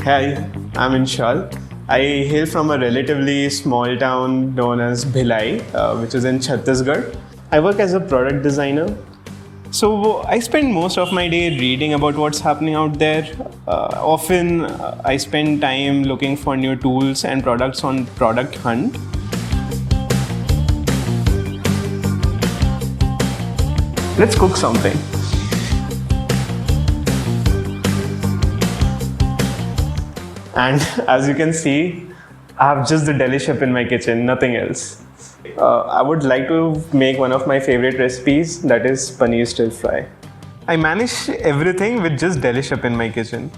Hi, I'm Inshaal. I hail from a relatively small town known as Bhilai, which is in Chhattisgarh. I work as a product designer. So I spend most of my day reading about what's happening out there. Often I spend time looking for new tools and products on Product Hunt. Let's cook something. And as you can see, I have just the deli ship in my kitchen, nothing else. I would like to make one of my favorite recipes, that is paneer stir fry. I manage everything with just deli ship in my kitchen.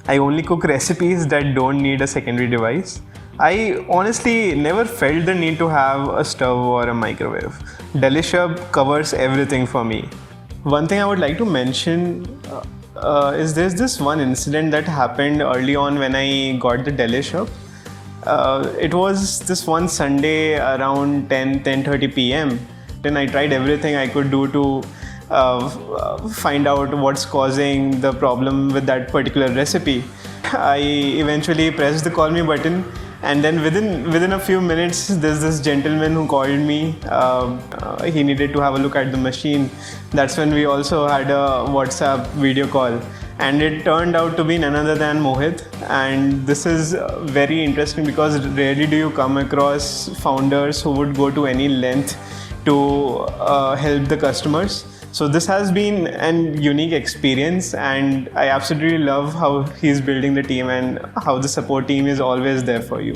I only cook recipes that don't need a secondary device. I honestly never felt the need to have a stove or a microwave. Deli ship covers everything for me. One thing I would like to mention is there's this one incident that happened early on when I got the deli shop. It was this one Sunday around 10:30 p.m. Then I tried everything I could do to find out what's causing the problem with that particular recipe. I eventually pressed the call me button, and then within a few minutes there's this gentleman who called me. He needed to have a look at the machine. That's when we also had a WhatsApp video call, and it turned out to be none other than Mohit. And this is very interesting because rarely do you come across founders who would go to any length to help the customers. So this has been an unique experience, and I absolutely love how he's building the team and how the support team is always there for you.